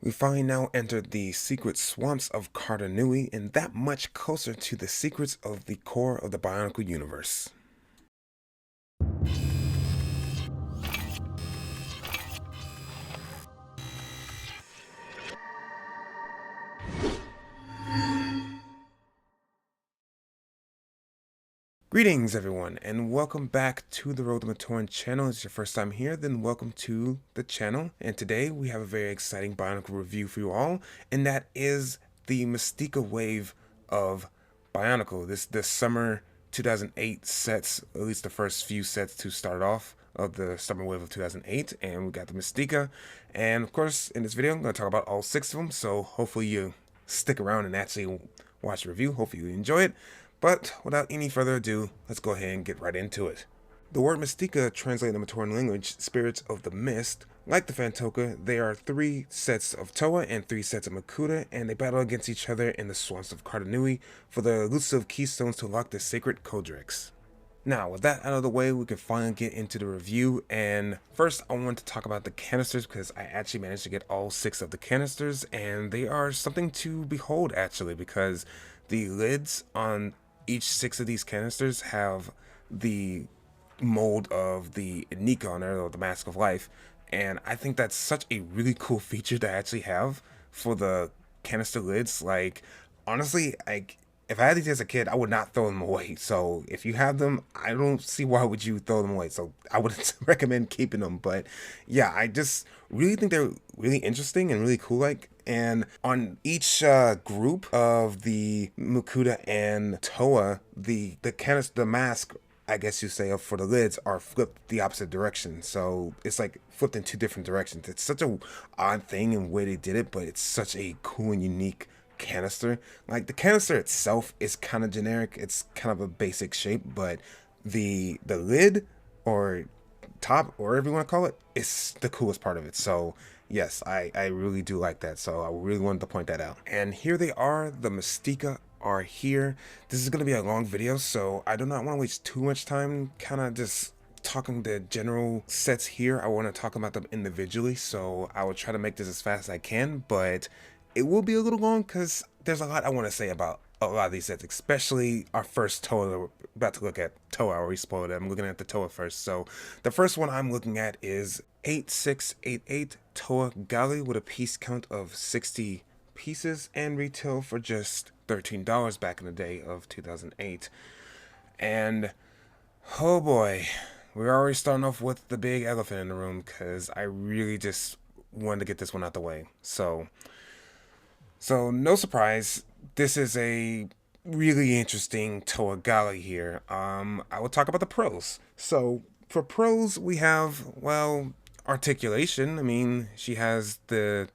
We finally now entered the secret swamps of Cardanui, and that much closer to the secrets of the core of the Bionicle universe. Greetings everyone, and welcome back to the RobeTheMatoran channel. If it's your first time here, then welcome to the channel. And today we have a very exciting Bionicle review for you all, and that is the Mistika wave of Bionicle. This summer 2008 sets, at least the first few sets to start off of the summer wave of 2008, and we got the Mistika. And of course, in this video, I'm going to talk about all 6 of them, so hopefully you stick around and actually watch the review. Hopefully you enjoy it. But without any further ado, let's go ahead and get right into it. The word Mistika, translated in the Matoran language, spirits of the mist. Like the Fantoka, they are 3 sets of Toa and 3 sets of Makuta, and they battle against each other in the swamps of Cardanui for the elusive keystones to unlock the sacred Codex. Now, with that out of the way, we can finally get into the review, and first I want to talk about the canisters because I actually managed to get all 6 of the canisters, and they are something to behold actually, because the lids on each 6 of these canisters have the mold of the Nika on there, or the Mask of Life, and I think that's such a really cool feature to actually have for the canister lids. Like, honestly, if I had these as a kid, I would not throw them away. So if you have them, I don't see why would you throw them away. So I would recommend keeping them. But yeah, I just really think they're really interesting and really cool. And on each group of the Mukuta and Toa, the mask, I guess you say, for the lids are flipped the opposite direction. So it's like flipped in 2 different directions. It's such a odd thing in the way they did it, but it's such a cool and unique canister. Like, the canister itself is kind of generic. It's kind of a basic shape, but the lid or top, or whatever you want to call it, is the coolest part of it. So yes, I really do like that. So I really wanted to point that out. And here they are. The Mistika are here. This is going to be a long video, so I do not want to waste too much time kind of just talking the general sets here. I want to talk about them individually, so I will try to make this as fast as I can, but it will be a little long because there's a lot I want to say about a lot of these sets, especially our first Toa that we're about to look at. Toa, I already spoiled it. I'm looking at the Toa first. So the first one I'm looking at is 8688 Toa Gali with a piece count of 60 pieces and retail for just $13 back in the day of 2008. And oh boy, we're already starting off with the big elephant in the room because I really just wanted to get this one out the way. So no surprise, this is a really interesting Toa Gali here. I will talk about the pros. So for pros, we have, well, articulation. I mean, she has the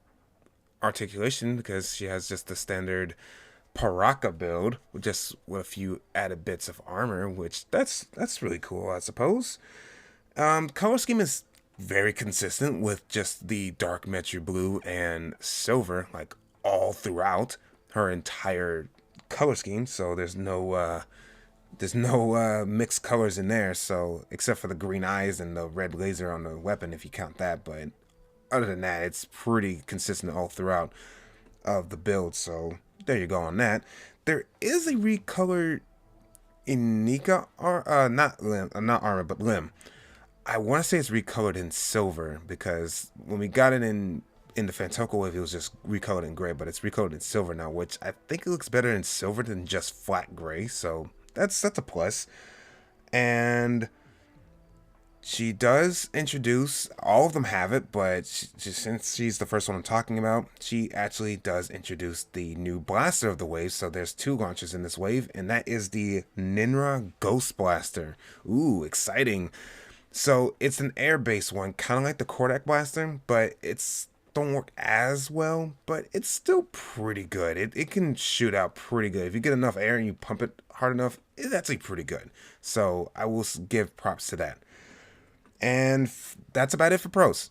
articulation because she has just the standard Paraka build, just with a few added bits of armor, which that's really cool, I suppose. Color scheme is very consistent with just the dark metru blue and silver, like all throughout her entire color scheme. So there's no mixed colors in there. So except for the green eyes and the red laser on the weapon, if you count that. But other than that, it's pretty consistent all throughout of the build. So there you go on that. There is a recolored Inika, or not armor, but limb. I want to say it's recolored in silver because when we got it in the Fantoka wave, it was just recolored in gray, but it's recolored in silver now, which I think it looks better in silver than just flat gray. So that's a plus. And she does introduce, all of them have it, but since she's the first one I'm talking about, she actually does introduce the new blaster of the wave. So there's 2 launchers in this wave, and that is the Ninra Ghost Blaster. Ooh, exciting. So it's an air-based one, kind of like the Kodak Blaster, but it's don't work as well, but it's still pretty good. It can shoot out pretty good. If you get enough air and you pump it hard enough, it's actually pretty good. So I will give props to that. And that's about it for pros.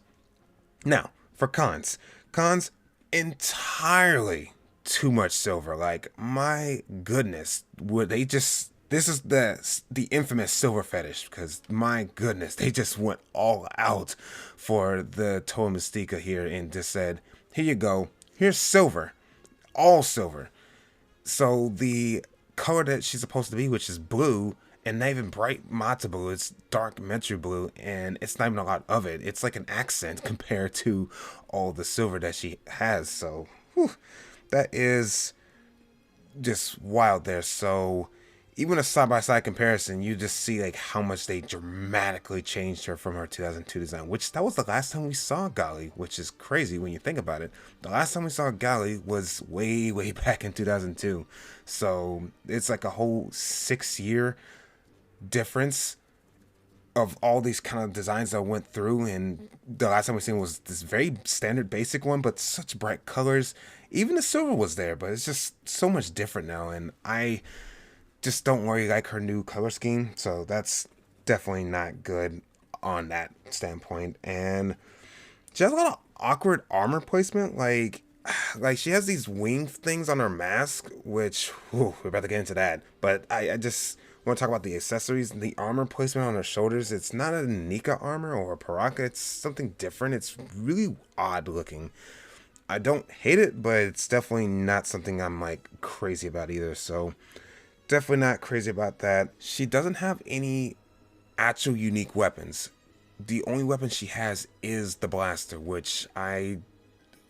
Now, for cons. Cons, entirely too much silver. Like, my goodness, would they just... This is the infamous silver fetish, because my goodness, they just went all out for the Toa Mistika here and just said, here you go. Here's silver, all silver. So the color that she's supposed to be, which is blue, and not even bright matzo blue, it's dark metro blue, and it's not even a lot of it. It's like an accent compared to all the silver that she has. So whew, that is just wild there. So even a side-by-side comparison, you just see like how much they dramatically changed her from her 2002 design, which that was the last time we saw Gali, which is crazy when you think about it. The last time we saw Gali was way back in 2002. So it's like a whole 6-year difference of all these kind of designs that went through, and the last time we seen was this very standard basic one, but such bright colors. Even the silver was there, but it's just so much different now, and I just don't really like her new color scheme, so that's definitely not good on that standpoint. And she has a lot of awkward armor placement, like she has these wing things on her mask, which whew, we're about to get into that. But I just want to talk about the accessories. The armor placement on her shoulders, it's not a Nika armor or a Paraka, it's something different. It's really odd looking. I don't hate it, but it's definitely not something I'm like crazy about either. So definitely not crazy about that. She doesn't have any actual unique weapons. The only weapon she has is the blaster, which I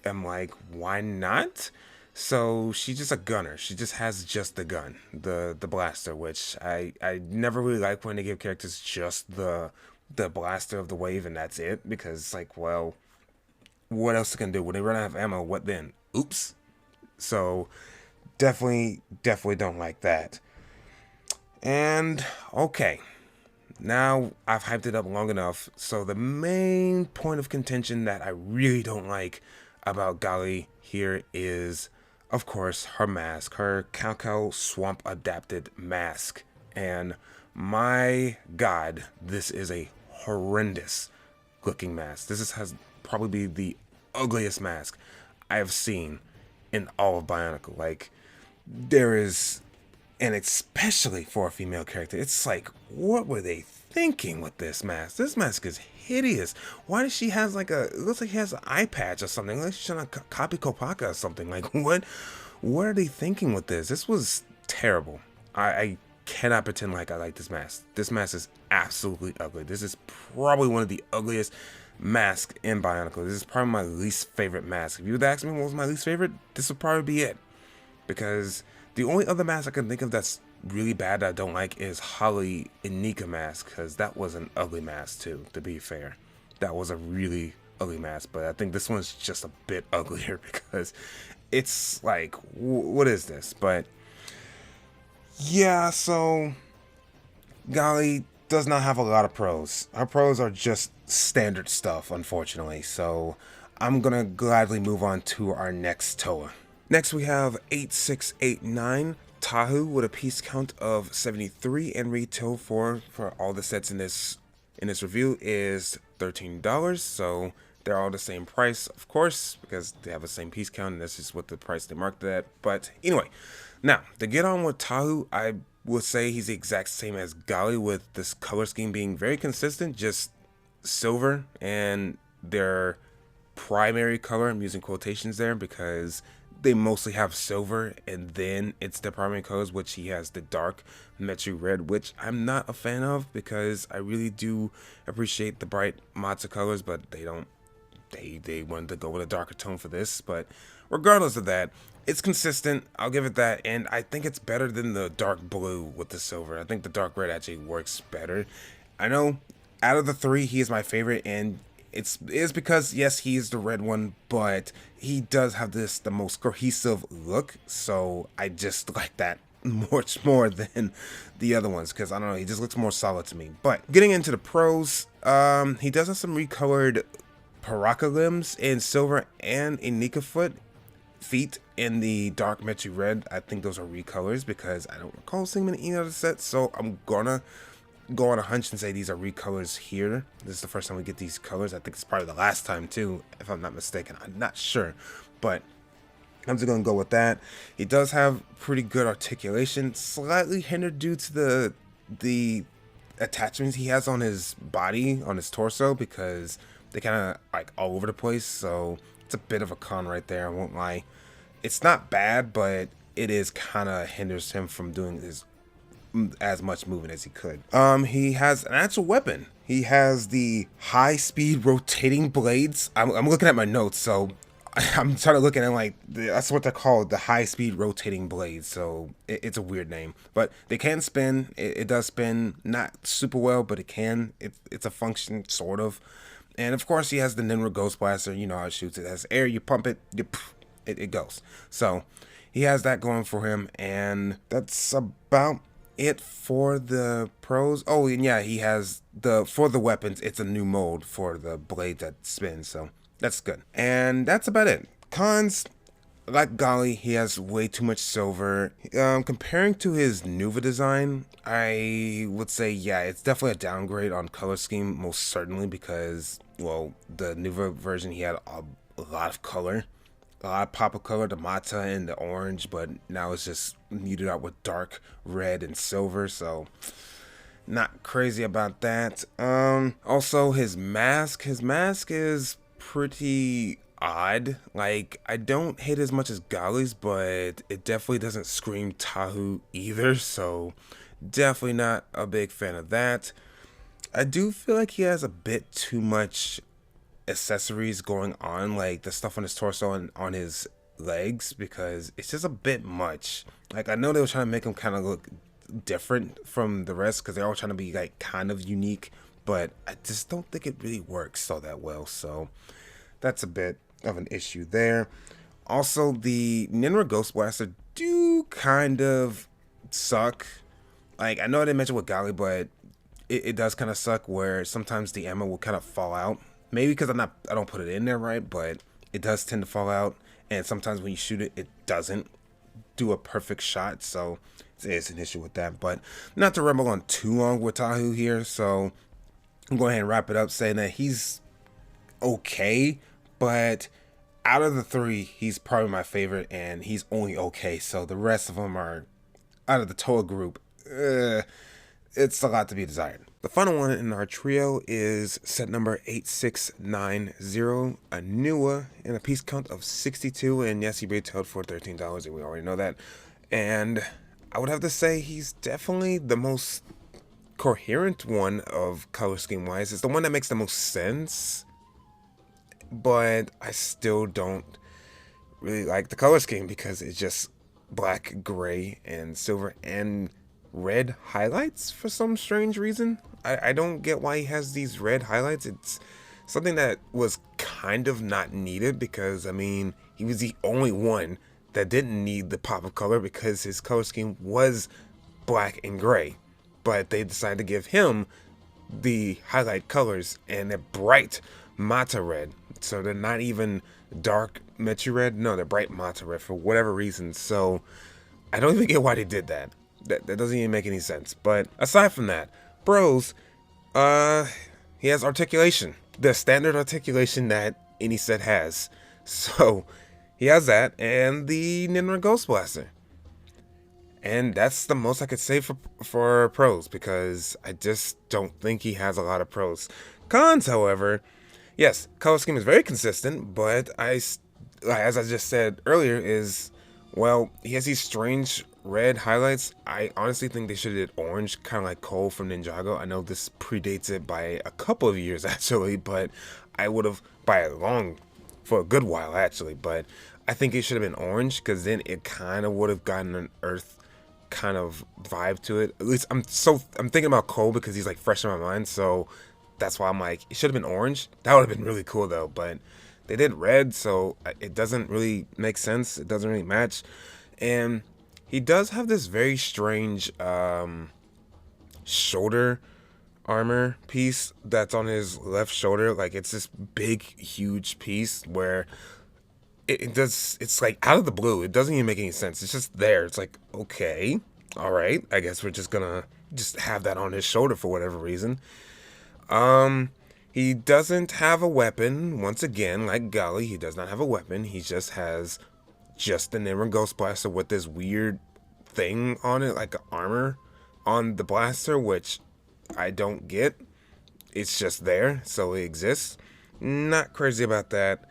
am like, why not? So she's just a gunner. She just has just the gun, the blaster, which I never really like when they give characters just the blaster of the wave and that's it, because it's like, well, what else can do when they run out of ammo? What then? Oops. So definitely don't like that. And okay, now I've hyped it up long enough. So the main point of contention that I really don't like about Gali here is, of course, her mask, her Cacao Swamp adapted mask. And my God, this is a horrendous looking mask. Has probably be the ugliest mask I have seen in all of Bionicle. Like, there is, and especially for a female character, it's like, what were they thinking with this mask? This mask is hideous. Why does she has like it looks like she has an eye patch or something, like she's trying to copy Kopaka or something. Like, what are they thinking with this? This was terrible. I cannot pretend like I like this mask. This mask is absolutely ugly. This is probably one of the ugliest masks in Bionicle. This is probably my least favorite mask. If you would ask me what was my least favorite, this would probably be it. Because the only other mask I can think of that's really bad that I don't like is Holly and Nika mask, because that was an ugly mask too, to be fair. That was a really ugly mask, but I think this one's just a bit uglier because it's like, what is this? But yeah, so Gali does not have a lot of pros. Her pros are just standard stuff, unfortunately. So I'm gonna gladly move on to our next Toa. Next we have 8689 Tahu with a piece count of 73, and retail for all the sets in this review is $13. So they're all the same price, of course, because they have the same piece count, and this is what the price they marked it at. But anyway, now to get on with Tahu, I would say he's the exact same as Gali, with this color scheme being very consistent, just silver, and their primary color, I'm using quotations there because they mostly have silver, and then it's the primary colors, which he has the dark metro red, which I'm not a fan of because I really do appreciate the bright matzo colors, but they don't. They wanted to go with a darker tone for this, but regardless of that, it's consistent. I'll give it that, and I think it's better than the dark blue with the silver. I think the dark red actually works better. I know out of the three, he is my favorite, and it is because, yes, he is the red one, but he does have the most cohesive look, so I just like that much more than the other ones, because I don't know, he just looks more solid to me. But getting into the pros, he does have some recolored Paraka limbs in silver and a Nika feet in the dark metro red. I think those are recolors because I don't recall seeing them in any other set, so I'm gonna go on a hunch and say these are recolors here. This is the first time we get these colors. I think it's probably the last time too, if I'm not mistaken. I'm not sure, but I'm just gonna go with that. He does have pretty good articulation, slightly hindered due to the attachments he has on his body, on his torso, because they kind of like all over the place. So It's a bit of a con right there, I won't lie. It's not bad, but it is kind of hinders him from doing his as much movement as he could. He has an actual weapon. He has the high-speed rotating blades. I'm looking at my notes, so I'm trying to look at it like that's what they're called, the high-speed rotating blades. So it's a weird name, but they can spin. It does spin, not super well, but it can. It's a function sort of. And of course, he has the Ninja Ghost Blaster. You know how it shoots. It has air. You pump it, it goes. So he has that going for him, and that's about it for the pros. Oh, and yeah, he has for the weapons, it's a new mode for the blade that spins, so that's good. And that's about it. Cons, like Gali, he has way too much silver. Comparing to his Nuva design, I would say, yeah, it's definitely a downgrade on color scheme, most certainly, because, well, the Nuva version, he had a lot of color. A lot of pop of color, the Mata and the orange, but now it's just muted out with dark red and silver, so not crazy about that. Also his mask is pretty odd. Like, I don't hate as much as Gali's, but it definitely doesn't scream Tahu either, so definitely not a big fan of that. I do feel like he has a bit too much accessories going on, like the stuff on his torso and on his legs, because it's just a bit much. Like, I know they were trying to make him kind of look different from the rest because they're all trying to be like kind of unique, but I just don't think it really works all that well, so that's a bit of an issue there. Also, the Ninja Ghost Blaster do kind of suck. Like, I know I didn't mention with Gali, but it does kind of suck where sometimes the ammo will kind of fall out. Maybe because I don't put it in there right, but it does tend to fall out, and sometimes when you shoot it, it doesn't do a perfect shot, so it's an issue with that. But not to ramble on too long with Tahu here, so I'm going ahead and wrap it up saying that he's okay, but out of the three, he's probably my favorite, and he's only okay, so the rest of them are, out of the Toa group, it's a lot to be desired. The final one in our trio is set number 8690, Anua, in a piece count of 62, and yes, he retailed for $13, and we already know that. And I would have to say he's definitely the most coherent one of color scheme wise. It's the one that makes the most sense, but I still don't really like the color scheme because it's just black, gray, and silver, and red highlights for some strange reason. I don't get why he has these red highlights. It's something that was kind of not needed because, I mean, he was the only one that didn't need the pop of color because his color scheme was black and gray. But they decided to give him the highlight colors and a bright Mata red. So they're not even dark Mechi red. No, they're bright Mata red for whatever reason. So I don't even get why they did that. That doesn't even make any sense. But aside from that, bros, he has articulation. The standard articulation that any set has. So he has that and the Ninja Ghost Blaster. And that's the most I could say for pros because I just don't think he has a lot of pros. Cons, however, yes, color scheme is very consistent, but as I just said earlier, is, well, he has these strange red highlights. I honestly think they should have did orange, kind of like Cole from Ninjago. I know this predates it by a couple of years actually, but I would have for a good while actually. But I think it should have been orange because then it kind of would have gotten an earth kind of vibe to it. At least I'm thinking about Cole because he's like fresh in my mind, so that's why I'm like, it should have been orange. That would have been really cool though, but they did red, so it doesn't really make sense. It doesn't really match. And he does have this very strange shoulder armor piece that's on his left shoulder. Like, it's this big, huge piece where it's like out of the blue. It doesn't even make any sense. It's just there. It's like, okay, all right, I guess we're just gonna just have that on his shoulder for whatever reason. He doesn't have a weapon. Once again, like Gali, he does not have a weapon. He just has the Ninja Ghost Blaster with this weird thing on it, like armor on the blaster, which I don't get. It's just there, so it exists. Not crazy about that.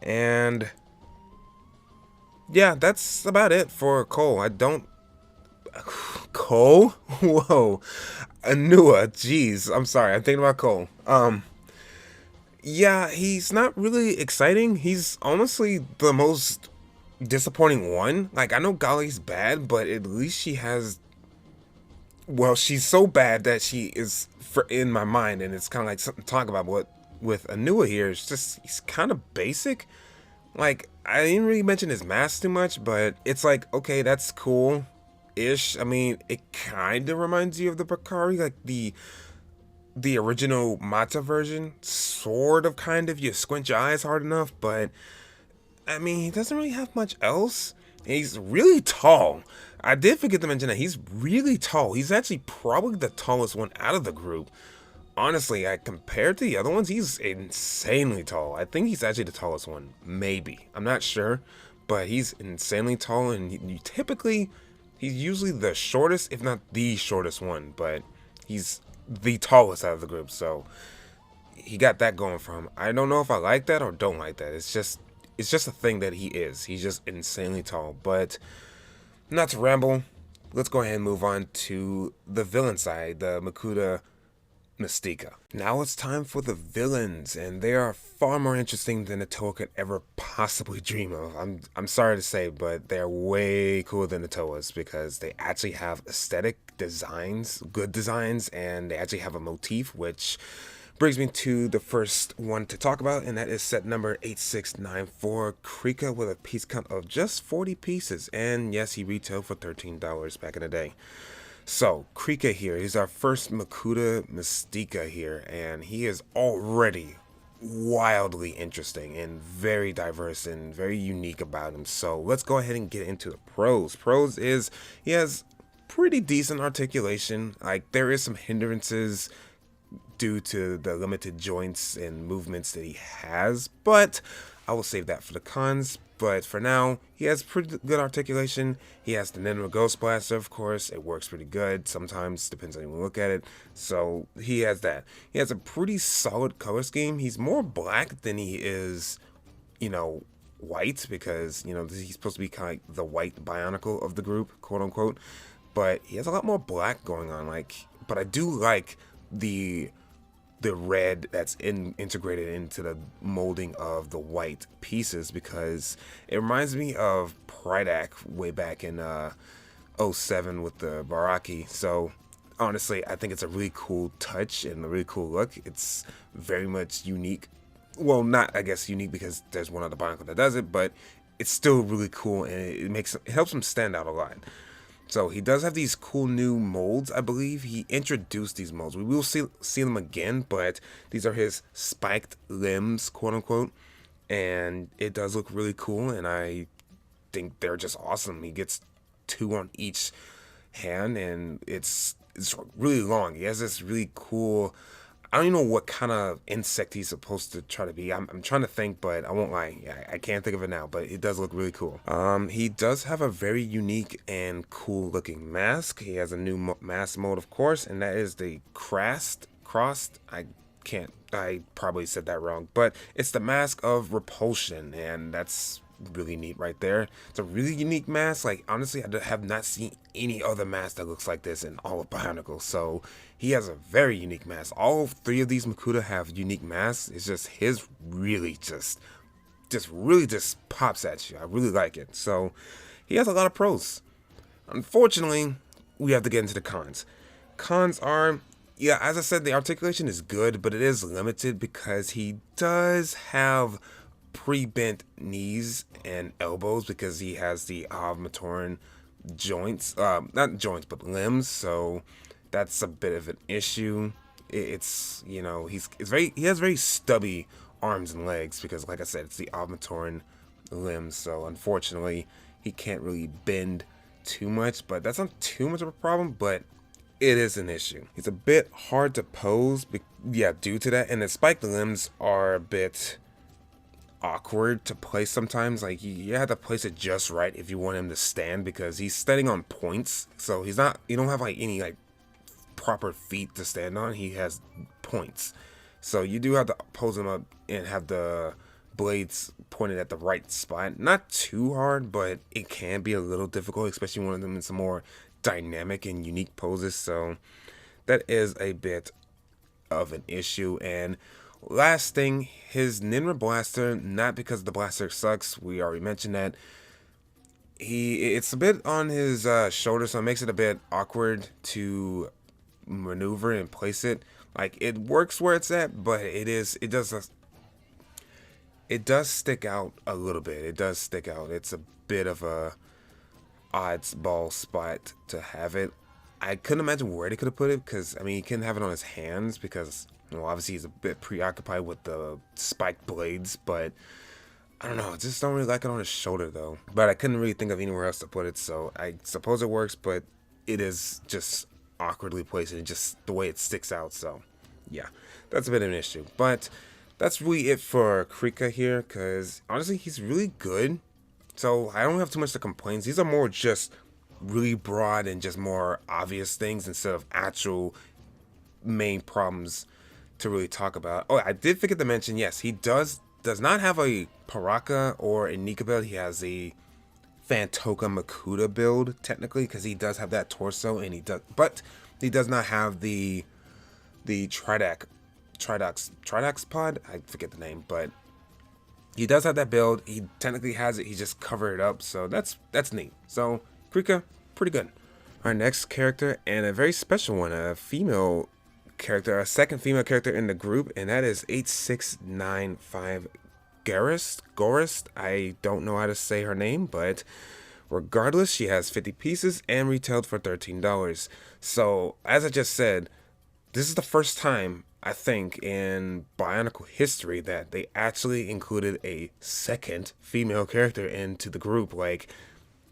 And yeah, that's about it for Cole. I don't... Cole? Whoa. Anua, jeez. I'm sorry, I'm thinking about Cole. Yeah, he's not really exciting. He's honestly the most disappointing one. Like, I know Gali's bad, but at least she has... Well, she's so bad that she is in my mind, and it's kind of like something to talk about. What with Anua here, it's just he's kind of basic. Like, I didn't really mention his mask too much, but it's like, okay, that's cool ish. I mean, it kind of reminds you of the Bakari, like the original Mata version, sort of, kind of. You squint your eyes hard enough, but I mean, he doesn't really have much else. He's really tall. I did forget to mention that he's really tall. He's actually probably the tallest one out of the group. Honestly, compared to the other ones, he's insanely tall. I think he's actually the tallest one. Maybe. I'm not sure. But he's insanely tall, and he's usually the shortest, if not the shortest one. But he's the tallest out of the group, so he got that going for him. I don't know if I like that or don't like that. It's just a thing that he is. He's just insanely tall. But not to ramble, let's go ahead and move on to the villain side, the Makuta Mistika. Now it's time for the villains, and they are far more interesting than a Toa could ever possibly dream of. I'm sorry to say, but they're way cooler than the Toas because they actually have aesthetic designs, good designs, and they actually have a motif, which brings me to the first one to talk about, and that is set number 8694, Kria, with a piece count of just 40 pieces, and yes, he retailed for $13 back in the day. So, Kria here, he's our first Makuta Mistika here, and he is already wildly interesting and very diverse and very unique about him. So, let's go ahead and get into the pros. Pros is, he has pretty decent articulation. Like, there is some hindrances due to the limited joints and movements that he has, but I will save that for the cons. But for now, he has pretty good articulation. He has the Ninja Ghost Blaster, of course. It works pretty good. Sometimes, depends on how you look at it. So he has that. He has a pretty solid color scheme. He's more black than he is, white, because, he's supposed to be kind of like the white Bionicle of the group, quote unquote. But he has a lot more black going on. But I do like the red that's integrated into the molding of the white pieces, because it reminds me of Pridak way back in 07 with the Baraki. So honestly, I think it's a really cool touch and a really cool look. It's very much unique. Well, not, I guess, unique because there's one other Bionicle that does it, but it's still really cool, and it helps him stand out a lot. So he does have these cool new molds. I believe he introduced these molds. We will see them again, but these are his spiked limbs, quote unquote, and it does look really cool, and I think they're just awesome. He gets 2 on each hand, and it's really long. He has this really cool, I don't even know what kind of insect he's supposed to try to be. I'm trying to think, but I won't lie. I can't think of it now, but it does look really cool. He does have a very unique and cool looking mask. He has a new mask mode, of course, and that is the crossed. I probably said that wrong, but it's the mask of repulsion, and that's really neat right there. It's a really unique mask. Like, honestly, I have not seen any other mask that looks like this in all of Bionicle. So he has a very unique mask. All 3 of these Makuta have unique masks. It's just his really just pops at you. I really like it. So he has a lot of pros. Unfortunately, we have to get into the cons. Cons are, yeah, as I said, the articulation is good, but it is limited because he does have pre-bent knees and elbows because he has the RobeTheMatoran joints, not joints, but limbs. So that's a bit of an issue. It's, he has very stubby arms and legs because, like I said, it's the RobeTheMatoran limbs. So unfortunately, he can't really bend too much, but that's not too much of a problem, but it is an issue. It's a bit hard to pose, due to that, and the spiked limbs are a bit awkward to place sometimes. Like, you have to place it just right if you want him to stand, because he's standing on points, so you don't have any proper feet to stand on. He has points, so you do have to pose him up and have the blades pointed at the right spot. Not too hard, but it can be a little difficult, especially one of them in some more dynamic and unique poses. So that is a bit of an issue. And last thing, his Ninja blaster, not because the blaster sucks, we already mentioned that. It's a bit on his shoulder, so it makes it a bit awkward to maneuver and place it. Like, it works where it's at, but it does stick out a little bit. It does stick out. It's a bit of a oddball spot to have it. I couldn't imagine where they could have put it, because I mean, he couldn't have it on his hands because, you know, obviously he's a bit preoccupied with the spiked blades, but I don't know, I just don't really like it on his shoulder though. But I couldn't really think of anywhere else to put it, so I suppose it works, but it is just awkwardly placed and just the way it sticks out. So yeah, that's a bit of an issue. But that's really it for Kria here, because honestly, he's really good. So I don't have too much to complain. These are more just really broad and just more obvious things instead of actual main problems to really talk about. Oh, I did forget to mention, yes, he does not have a Paraka or a Nika build. He has a Fantoka Makuta build, technically, because he does have that torso, and but he does not have the Tridax pod. I forget the name, but he does have that build. He technically has it. He just covered it up, so that's neat. So Kria, pretty good. Our next character, and a very special one, a female character, a second female character in the group, and that is 8695 Garris. I don't know how to say her name, but regardless, she has 50 pieces and retailed for $13. So as I just said, this is the first time, I think, in Bionicle history that they actually included a second female character into the group. Like,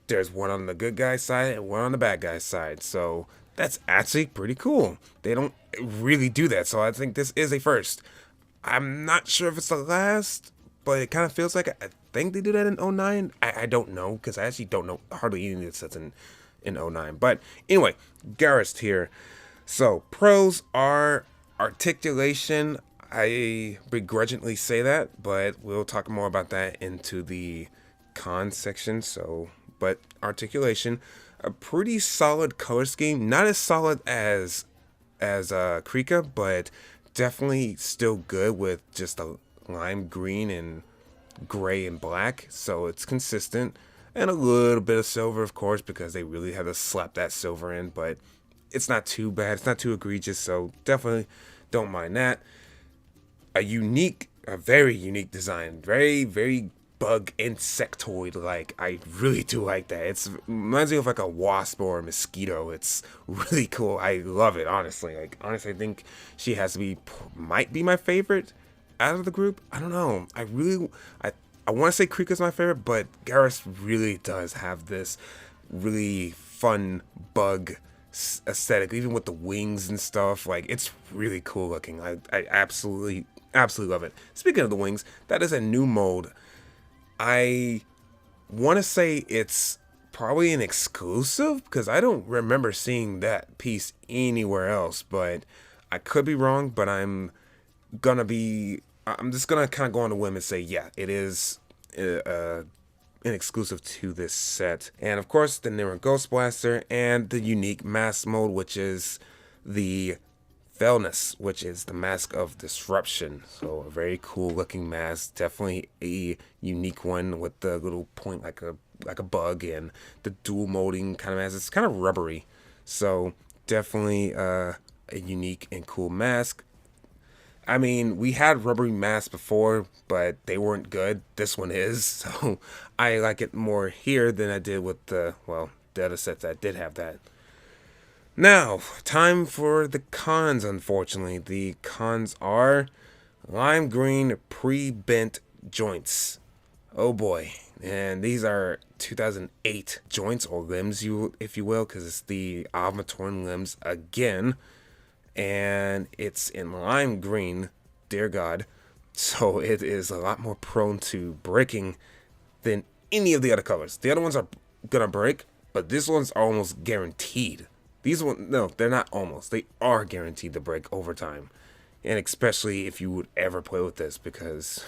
there's one on the good guy's side and one on the bad guy's side. So that's actually pretty cool. They don't really do that, so I think this is a first. I'm not sure if it's the last, but it kind of feels like I think they do that in 09. I don't know, because I actually don't know hardly any of the sets in 09. But anyway, Garris here. So pros are articulation. I begrudgingly say that, but we'll talk more about that into the cons section. So, but articulation, a pretty solid color scheme, not as solid as Kria, but definitely still good with just a lime green and gray and black, so it's consistent. And a little bit of silver, of course, because they really had to slap that silver in, but it's not too bad, it's not too egregious, so definitely don't mind that. A very unique design, very bug insectoid like. I really do like that. It reminds me of like a wasp or a mosquito. It's really cool. I love it, honestly. Like, honestly, I think she might be my favorite out of the group. I don't know. I want to say Kria's my favorite, but Garris really does have this really fun bug aesthetic, even with the wings and stuff. Like, it's really cool looking. I absolutely love it. Speaking of the wings, that is a new mold. I want to say it's probably an exclusive, because I don't remember seeing that piece anywhere else, but I could be wrong. But I'm just gonna kind of go on a whim and say, yeah, it is an exclusive to this set. And of course, the Nira Ghost Blaster and the unique mask mode, which is the Fellness, which is the Mask of Disruption. So a very cool looking mask, definitely a unique one with the little point like a bug, and the dual molding kind of mask. It's kind of rubbery, so definitely a unique and cool mask. I mean, we had rubbery masks before, but they weren't good. This one is, so I like it more here than I did with the other sets that did have that. Now, time for the cons, unfortunately. The cons are lime green pre-bent joints. Oh boy. And these are 2008 joints, or limbs, if you will, because it's the RobeTheMatoran limbs again. And it's in lime green, dear God. So it is a lot more prone to breaking than any of the other colors. The other ones are gonna break, but this one's almost guaranteed. These ones, no, they're not almost. They are guaranteed to break over time. And especially if you would ever play with this, because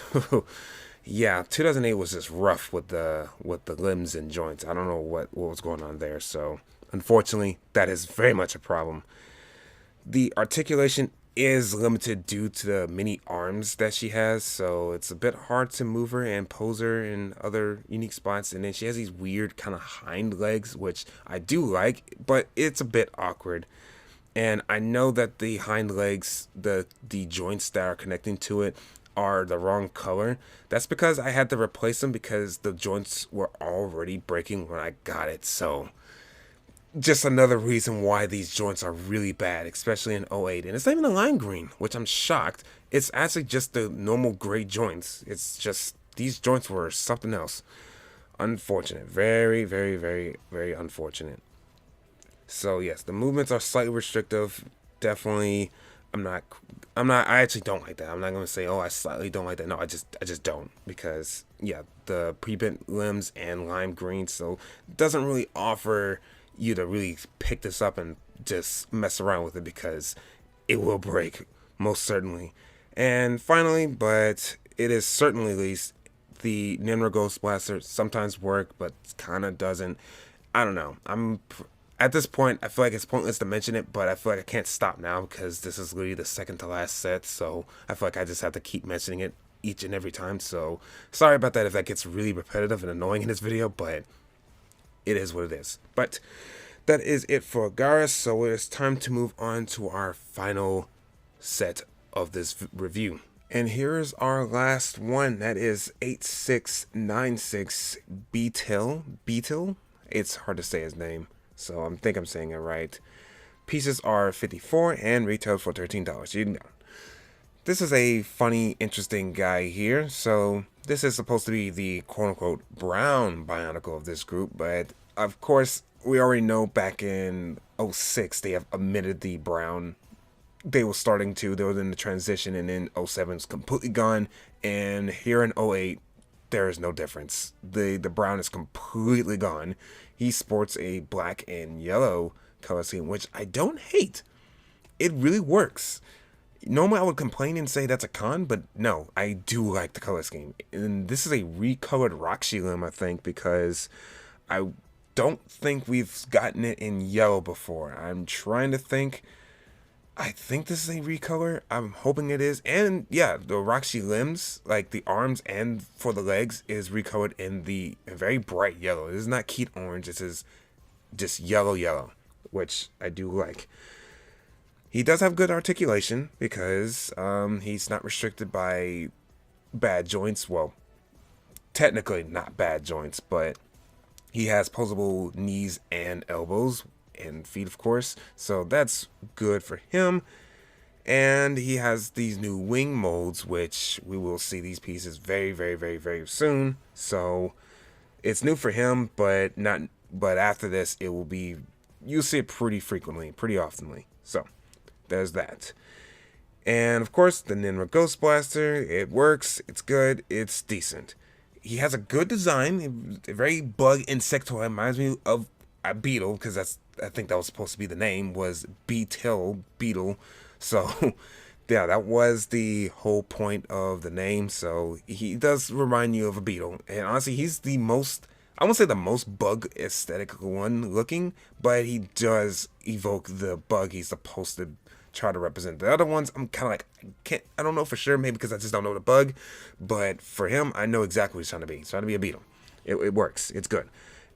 Yeah, 2008 was just rough with the limbs and joints. I don't know what was going on there. So unfortunately, that is very much a problem. The articulation is limited due to the many arms that she has, so it's a bit hard to move her and pose her in other unique spots. And then she has these weird kind of hind legs, which I do like, but it's a bit awkward. And I know that the hind legs, the joints that are connecting to it, are the wrong color. That's because I had to replace them because the joints were already breaking when I got it. So just another reason why these joints are really bad, especially in '08. And it's not even a lime green, which I'm shocked. It's actually just the normal gray joints. It's just these joints were something else. Unfortunate. Very, very, very, very unfortunate. So yes, the movements are slightly restrictive. Definitely, I'm not. I actually don't like that. I'm not gonna say, oh, I slightly don't like that. No, I just don't because yeah, the pre-bent limbs and lime green, so it doesn't really offer you to really pick this up and just mess around with it because it will break most certainly. And finally, but it is certainly least the Ninra Ghost Blaster sometimes work, but kind of doesn't. I don't know. At this point, I feel like it's pointless to mention it, but I feel like I can't stop now because this is literally the second to last set. So I feel like I just have to keep mentioning it each and every time. So sorry about that if that gets really repetitive and annoying in this video, but it is what it is. But that is it for Garris. So it is time to move on to our final set of this review. And here's our last one. That is 8696 Beetail. It's hard to say his name, so I think I'm saying it right. Pieces are 54 and retailed for $13. You know. This is a funny, interesting guy here. So this is supposed to be the quote-unquote brown Bionicle of this group, but of course we already know back in '06 they have omitted the brown. They were in the transition, and then '07 is completely gone, and here in '08 there is no difference. The brown is completely gone. He sports a black and yellow color scheme, which I don't hate. It really works. Normally I would complain and say that's a con, but no, I do like the color scheme. And this is a recolored Roxy limb, I think, because I don't think we've gotten it in yellow before. I'm trying to think. I think this is a recolor. I'm hoping it is. And yeah, the Roxy limbs, like the arms and for the legs, is recolored in the very bright yellow. This is not Keat orange. This is just yellow, which I do like. He does have good articulation because he's not restricted by bad joints. Well, technically not bad joints, but he has posable knees and elbows and feet, of course. So that's good for him. And he has these new wing molds, which we will see these pieces very, very, very, very soon. So it's new for him, but not. But after this, it will be. You'll see it pretty frequently, pretty oftenly. So there's that. And of course, the Ninra Ghost Blaster. It works. It's good. It's decent. He has a good design. A very bug insectoid. Reminds me of a beetle, because I think that was supposed to be the name, was Beetail Beetle. So yeah, that was the whole point of the name. So he does remind you of a beetle. And honestly, he's the most, I won't say the most bug aesthetic one looking, but he does evoke the bug he's supposed to try to represent. The other ones, I'm kind of like, I don't know for sure, maybe because I just don't know the bug, but for him, I know exactly what he's trying to be. He's trying to be a beetle. It works. It's good.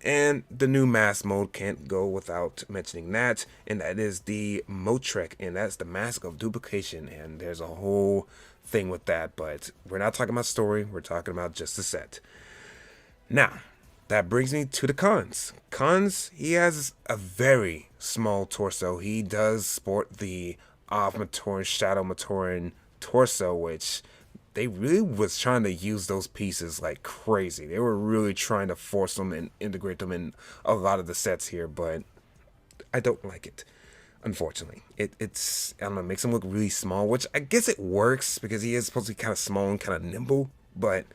And the new mask mode can't go without mentioning that, and that is the Motrek, and that's the mask of duplication, and there's a whole thing with that, but we're not talking about story, we're talking about just the set. Now, that brings me to the cons. Cons, he has a very small torso. He does sport the RobeTheMatoran, Shadow Matoran torso, which they really was trying to use those pieces like crazy. They were really trying to force them and integrate them in a lot of the sets here, but I don't like it. Unfortunately, it's I don't know, makes him look really small, which I guess it works because he is supposed to be kind of small and kind of nimble, but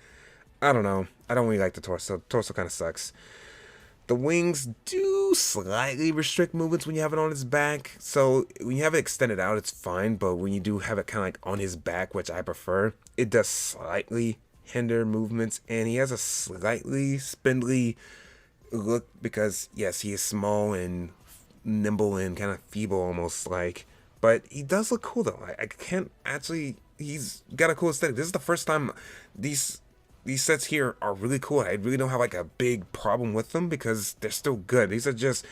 I don't know. I don't really like the torso. Torso kind of sucks. The wings do slightly restrict movements when you have it on his back. So when you have it extended out, it's fine. But when you do have it kind of like on his back, which I prefer, it does slightly hinder movements, and he has a slightly spindly look because, yes, he is small and nimble and kind of feeble almost like, but he does look cool though. I can't actually, he's got a cool aesthetic. This is the first time these sets here are really cool. I really don't have like a big problem with them because they're still good. These are just,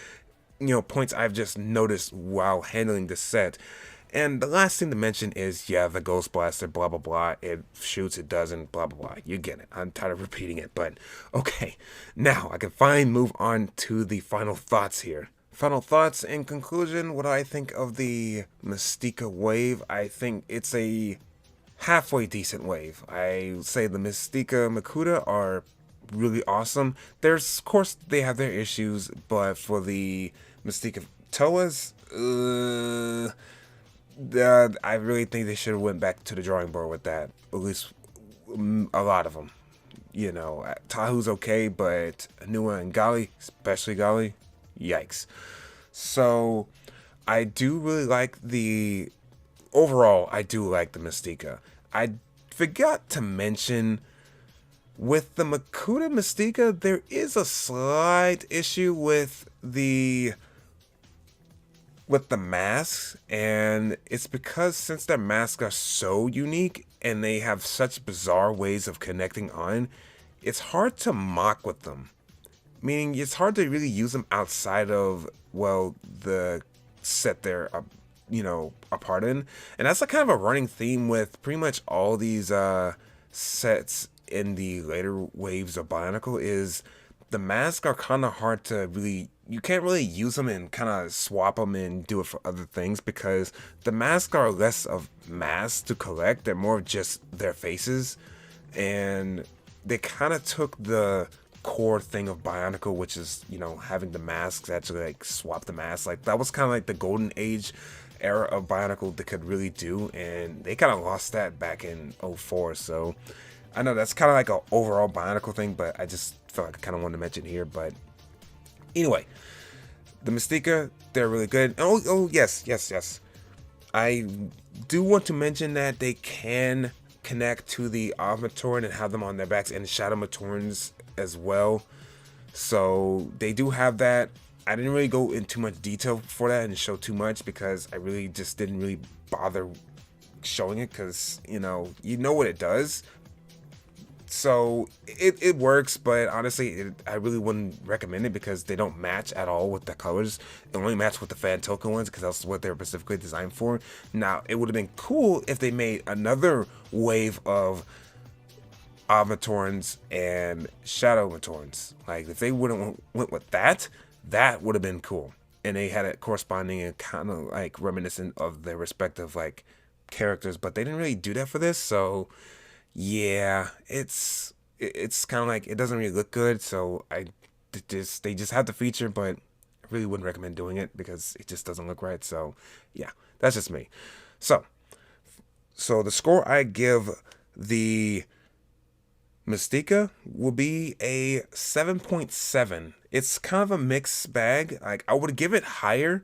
you know, points I've just noticed while handling the set. And the last thing to mention is, yeah, the Ghost Blaster, blah, blah, blah. It shoots, it doesn't, blah, blah, blah. You get it. I'm tired of repeating it, but okay. Now, I can finally move on to the final thoughts here. Final thoughts in conclusion, what do I think of the Mistika wave? I think it's a halfway decent wave. I say the Mistika Makuta are really awesome. There's, of course, they have their issues, but for the Mistika Toas, I really think they should have went back to the drawing board with that. At least a lot of them. You know, Tahu's okay, but Anua and Gali, especially Gali, yikes. So, I do really like the... Overall, I do like the Mistika. I forgot to mention, with the Makuta Mistika, there is a slight issue with the masks, and it's because since their masks are so unique and they have such bizarre ways of connecting on, it's hard to mock with them. Meaning it's hard to really use them outside of, well, the set they're you know, a part in. And that's a kind of a running theme with pretty much all these sets in the later waves of Bionicle is the masks are kind of hard to really, you can't really use them and kind of swap them and do it for other things because the masks are less of masks to collect. They're more of just their faces, and they kind of took the core thing of Bionicle, which is, you know, having the masks actually like swap the masks. Like that was kind of like the golden age era of Bionicle they could really do, and they kind of lost that back in 04. So I know that's kind of like an overall Bionicle thing, but I just felt like I kind of wanted to mention here. But anyway, the Mistika, they're really good. Oh yes. I do want to mention that they can connect to the RobeTheMatoran and have them on their backs, and Shadow Matorans as well. So they do have that. I didn't really go into much detail for that and show too much because I really just didn't really bother showing it because, you know what it does. So it works, but honestly, I really wouldn't recommend it because they don't match at all with the colors. They only match with the fan token ones because that's what they're specifically designed for. Now, it would have been cool if they made another wave of RobeTheMatorans and Shadow Matorans. Like, if they wouldn't went with that would have been cool. And they had it corresponding and kind of like reminiscent of their respective like characters, but they didn't really do that for this. So yeah, it's kind of like it doesn't really look good. So they just have the feature, but I really wouldn't recommend doing it because it just doesn't look right. So yeah, that's just me. So the score I give the Mistika will be a 7.7. It's kind of a mixed bag. Like, I would give it higher,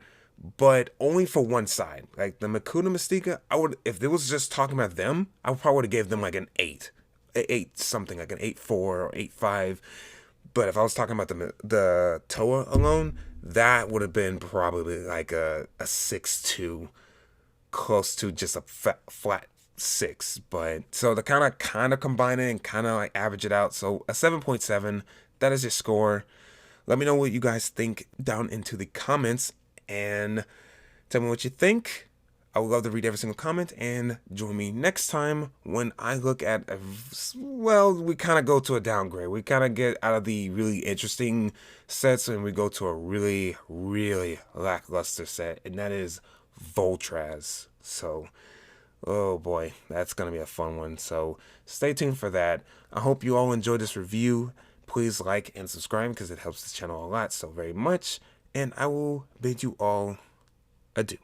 but only for one side. Like, the Makuta Mistika, if it was just talking about them, I probably would have gave them like an 8. 8 something, like an 8.4 or 8.5. But if I was talking about the Toa alone, that would have been probably like a 6.2, close to just a flat 6. But so the kind of combine it and kind of like average it out. So a 7.7, that is your score. Let me know what you guys think down into the comments and tell me what you think. I would love to read every single comment, and join me next time when I look at we kind of go to a downgrade. We kind of get out of the really interesting sets and we go to a really, really lackluster set, and that is Voltraz. So oh boy, that's going to be a fun one. So stay tuned for that. I hope you all enjoyed this review. Please like and subscribe because it helps the channel a lot so very much. And I will bid you all adieu.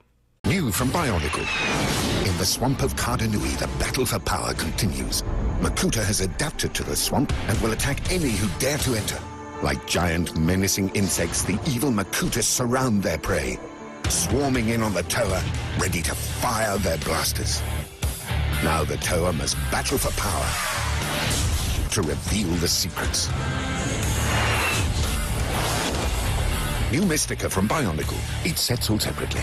New from Bionicle. In the swamp of Kardanui, the battle for power continues. Makuta has adapted to the swamp and will attack any who dare to enter. Like giant menacing insects, the evil Makutas surround their prey, swarming in on the Toa, ready to fire their blasters. Now the Toa must battle for power. to reveal the secrets. New Mistika from Bionicle. Each set sold separately.